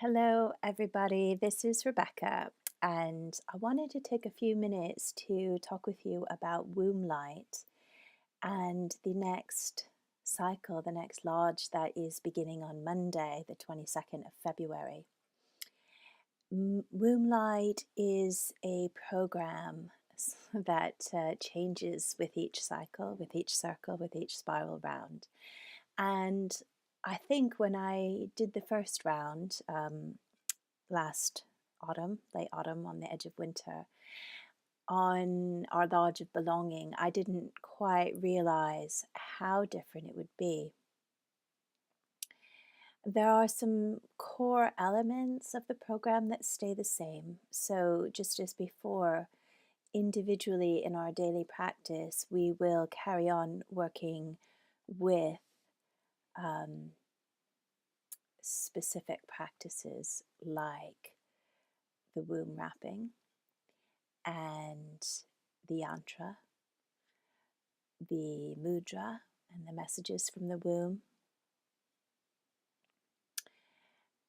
Hello, everybody. This is Rebecca, and I wanted to take a few minutes to talk with you about womb light and the next cycle, the next lodge that is beginning on Monday, the 22nd of February. Womb light is a program that changes with each cycle, with each circle, with each spiral round. And I think when I did the first round, last autumn, late autumn, on the edge of winter, on our Lodge of Belonging, I didn't quite realize how different it would be. There are some core elements of the program that stay the same. So, just as before, individually in our daily practice, we will carry on working with specific practices like the womb wrapping and the yantra, the mudra, and the messages from the womb,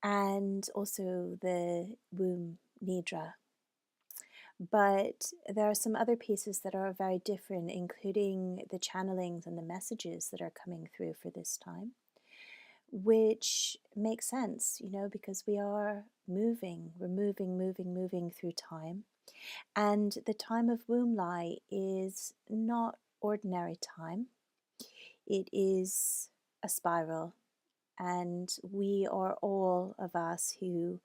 and also the womb nidra. But there are some other pieces that are very different, including the channelings and the messages that are coming through for this time, which makes sense, because we are moving, we're moving through time. And the time of womb light is not ordinary time. It is a spiral, and we are all of us who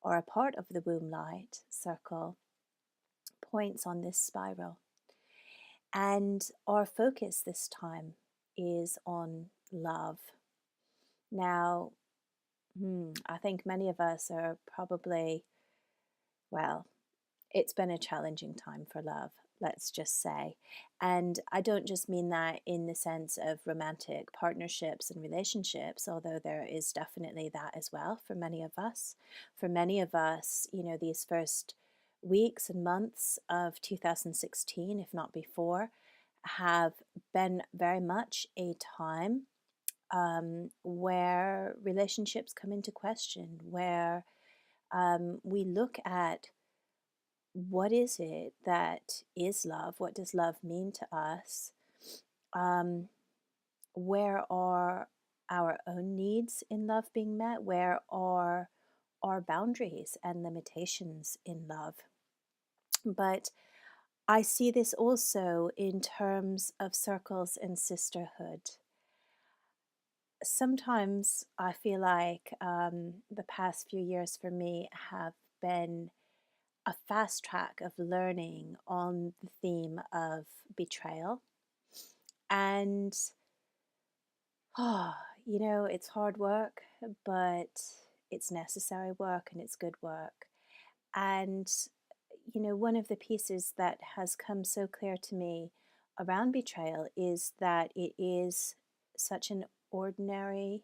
are a part of the womb light circle points on this spiral. And our focus this time is on love. Now, I think many of us are probably, well, it's been a challenging time for love, let's just say. And I don't just mean that in the sense of romantic partnerships and relationships, although there is definitely that as well for many of us. For many of us, these first weeks and months of 2016, if not before, have been very much a time where relationships come into question, where we look at what is it that is love? What does love mean to us? Where are our own needs in love being met? Where are our boundaries and limitations in love? But I see this also in terms of circles and sisterhood. Sometimes I feel like the past few years for me have been a fast track of learning on the theme of betrayal. And, it's hard work, but it's necessary work and it's good work. And, one of the pieces that has come so clear to me around betrayal is that it is such an ordinary,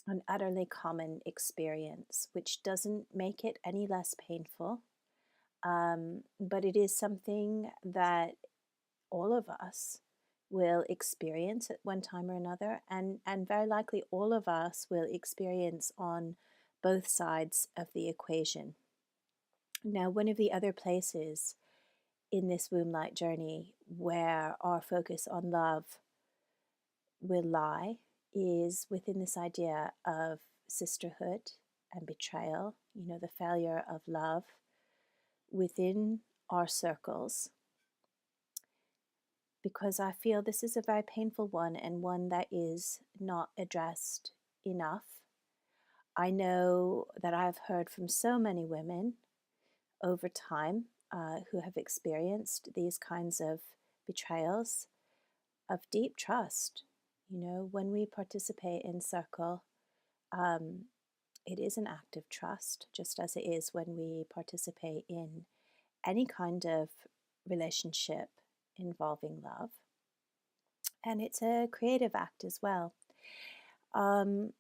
an utterly common experience, which doesn't make it any less painful. But it is something that all of us will experience at one time or another, and very likely all of us will experience on both sides of the equation. Now, one of the other places in this womb light journey where our focus on love will lie is within this idea of sisterhood and betrayal, the failure of love within our circles, because I feel this is a very painful one and one that is not addressed enough. I know that I've heard from so many women over time who have experienced these kinds of betrayals of deep trust. When we participate in circle, it is an act of trust, just as it is when we participate in any kind of relationship involving love. And it's a creative act as well. And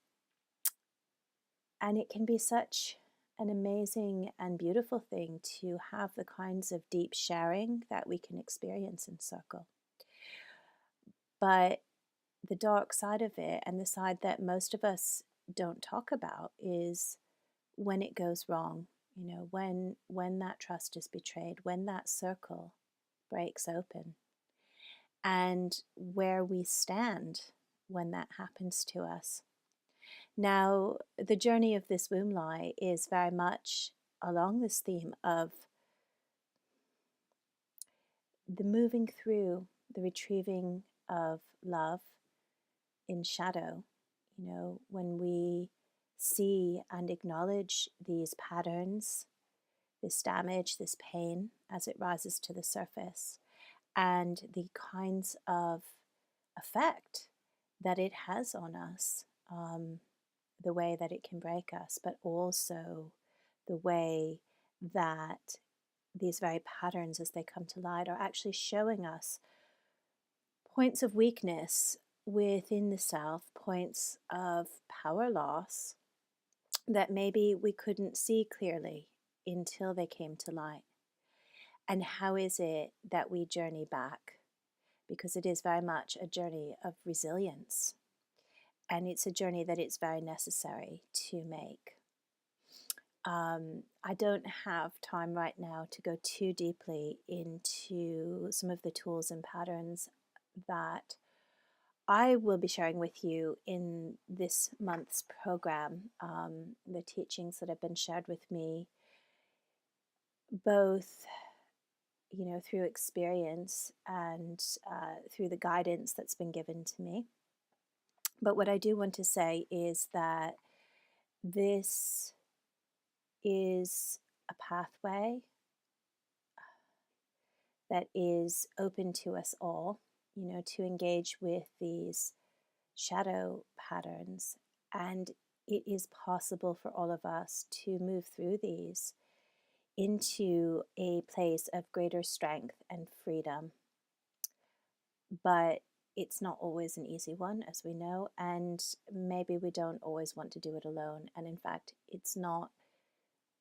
it can be such an amazing and beautiful thing to have the kinds of deep sharing that we can experience in circle. But the dark side of it, and the side that most of us don't talk about, is when it goes wrong, when that trust is betrayed, when that circle breaks open, and where we stand when that happens to us. Now, the journey of this womb lie is very much along this theme of the moving through, the retrieving of love in shadow. When we see and acknowledge these patterns, this damage, this pain as it rises to the surface, and the kinds of effect that it has on us, the way that it can break us, but also the way that these very patterns, as they come to light, are actually showing us points of weakness within the self, points of power loss that maybe we couldn't see clearly until they came to light. And how is it that we journey back? Because it is very much a journey of resilience. And it's a journey that it's very necessary to make. I don't have time right now to go too deeply into some of the tools and patterns that I will be sharing with you in this month's program, the teachings that have been shared with me, both through experience and through the guidance that's been given to me. But what I do want to say is that this is a pathway that is open to us all, to engage with these shadow patterns. And it is possible for all of us to move through these into a place of greater strength and freedom. But it's not always an easy one, as we know, and maybe we don't always want to do it alone. And in fact, it's not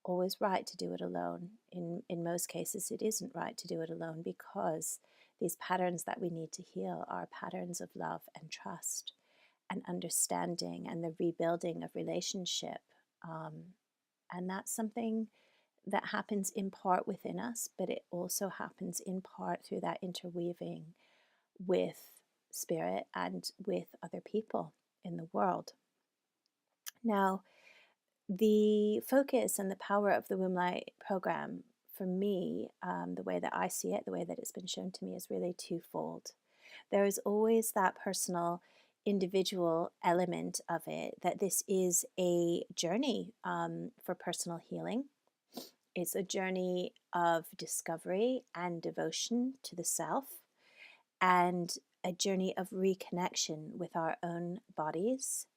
always right to do it alone. In most cases, it isn't right to do it alone, because these patterns that we need to heal are patterns of love and trust and understanding and the rebuilding of relationship. And that's something that happens in part within us, but it also happens in part through that interweaving with spirit and with other people in the world. Now, the focus and the power of the Womb Light program, for me, the way that I see it, the way that it's been shown to me, is really twofold. There is always that personal, individual element of it, that this is a journey for personal healing. It's a journey of discovery and devotion to the self, and a journey of reconnection with our own bodies,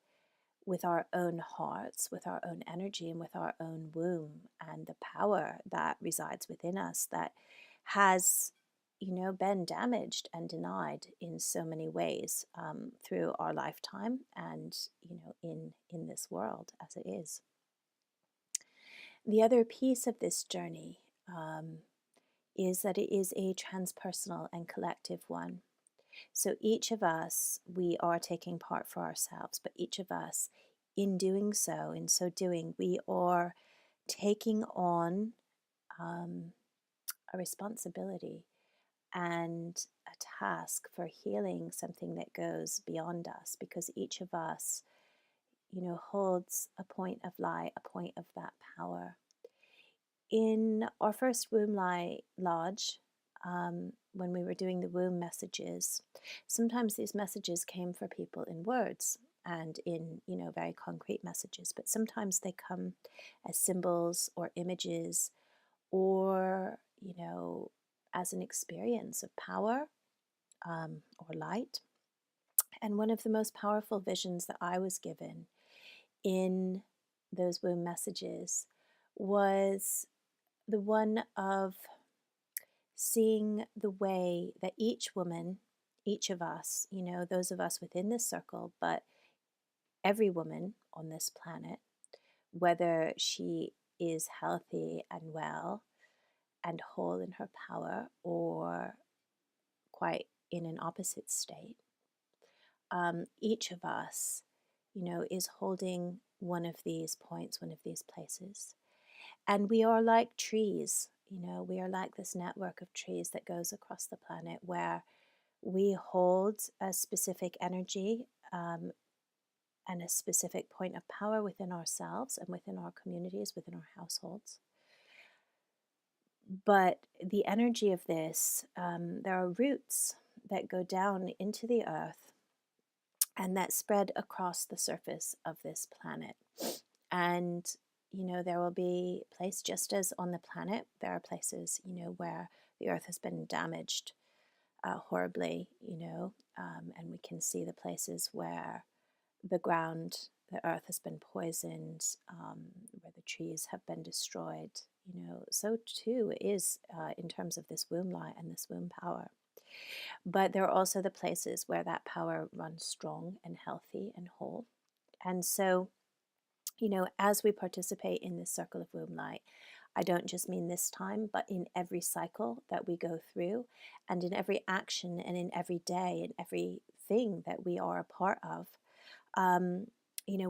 with our own hearts, with our own energy, and with our own womb, and the power that resides within us that has, been damaged and denied in so many ways through our lifetime and, in this world as it is. The other piece of this journey is that it is a transpersonal and collective one. So each of us, we are taking part for ourselves, but each of us, in doing so, in so doing, we are taking on a responsibility and a task for healing something that goes beyond us, because each of us, holds a point of light, a point of that power. In our first Womb Light Lodge, when we were doing the womb messages, sometimes these messages came for people in words and in, very concrete messages, but sometimes they come as symbols or images, or, as an experience of power or light. And one of the most powerful visions that I was given in those womb messages was the one of seeing the way that each woman, each of us, those of us within this circle, but every woman on this planet, whether she is healthy and well and whole in her power, or quite in an opposite state, each of us, is holding one of these points, one of these places. And we are like trees, we are like this network of trees that goes across the planet where we hold a specific energy and a specific point of power within ourselves and within our communities, within our households. But the energy of this, there are roots that go down into the earth and that spread across the surface of this planet. And, there will be places, just as on the planet, there are places, where the earth has been damaged horribly, and we can see the places where the ground, the earth has been poisoned, where the trees have been destroyed, so too is in terms of this womb light and this womb power. But there are also the places where that power runs strong and healthy and whole. And so, as we participate in this circle of womb light, I don't just mean this time, but in every cycle that we go through, and in every action, and in every day, and everything that we are a part of.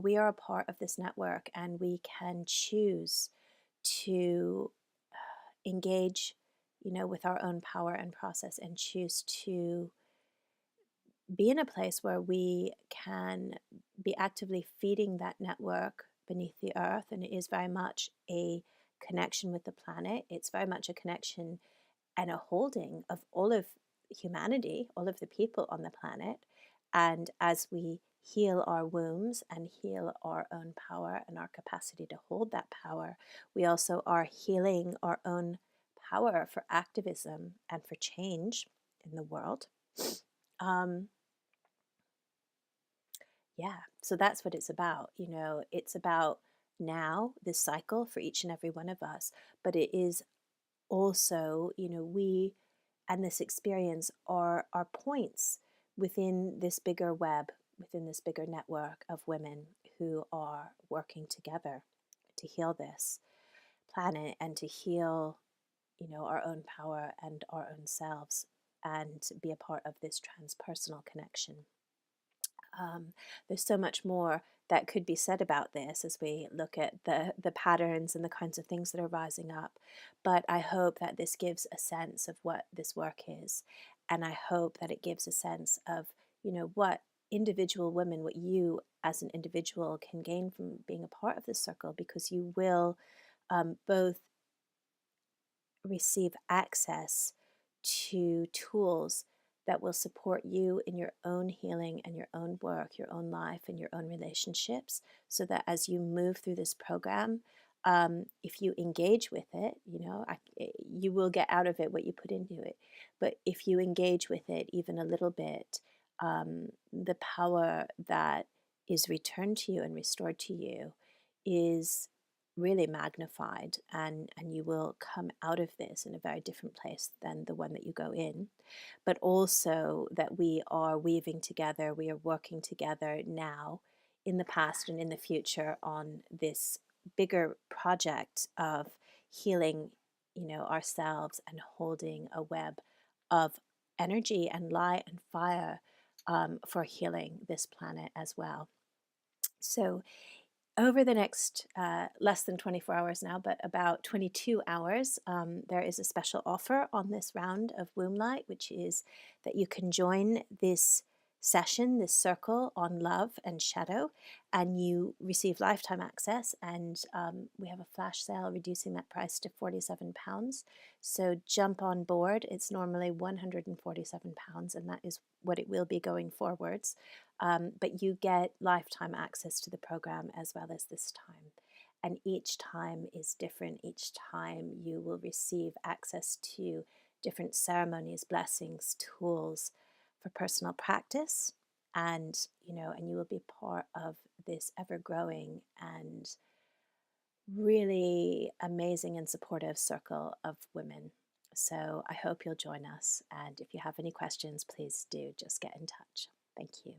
We are a part of this network, and we can choose to engage, with our own power and process, and choose to be in a place where we can be actively feeding that network beneath the earth. And it is very much a connection with the planet. It's very much a connection and a holding of all of humanity, all of the people on the planet. And as we heal our wombs and heal our own power and our capacity to hold that power, we also are healing our own power for activism and for change in the world. Yeah, so that's what it's about. It's about now, this cycle for each and every one of us, but it is also, we and this experience are points within this bigger web, within this bigger network of women who are working together to heal this planet and to heal, our own power and our own selves, and be a part of this transpersonal connection. There's so much more that could be said about this as we look at the patterns and the kinds of things that are rising up. But I hope that this gives a sense of what this work is. And I hope that it gives a sense of, what individual women, what you as an individual can gain from being a part of this circle, because you will both receive access to tools that will support you in your own healing and your own work, your own life, and your own relationships, so that as you move through this program, if you engage with it, you will get out of it what you put into it. But if you engage with it even a little bit, the power that is returned to you and restored to you is really magnified, and you will come out of this in a very different place than the one that you go in. But also that we are weaving together, we are working together now, in the past and in the future, on this bigger project of healing, ourselves, and holding a web of energy and light and fire for healing this planet as well. So over the next less than 24 hours now, but about 22 hours, there is a special offer on this round of Womb Light, which is that you can join this session, this circle on love and shadow, and you receive lifetime access. And we have a flash sale reducing that price to £47. So jump on board. It's normally £147, and that is what it will be going forwards. But you get lifetime access to the program as well as this time. And each time is different. Each time you will receive access to different ceremonies, blessings, tools for personal practice. And, and you will be part of this ever-growing and really amazing and supportive circle of women. So I hope you'll join us. And if you have any questions, please do just get in touch. Thank you.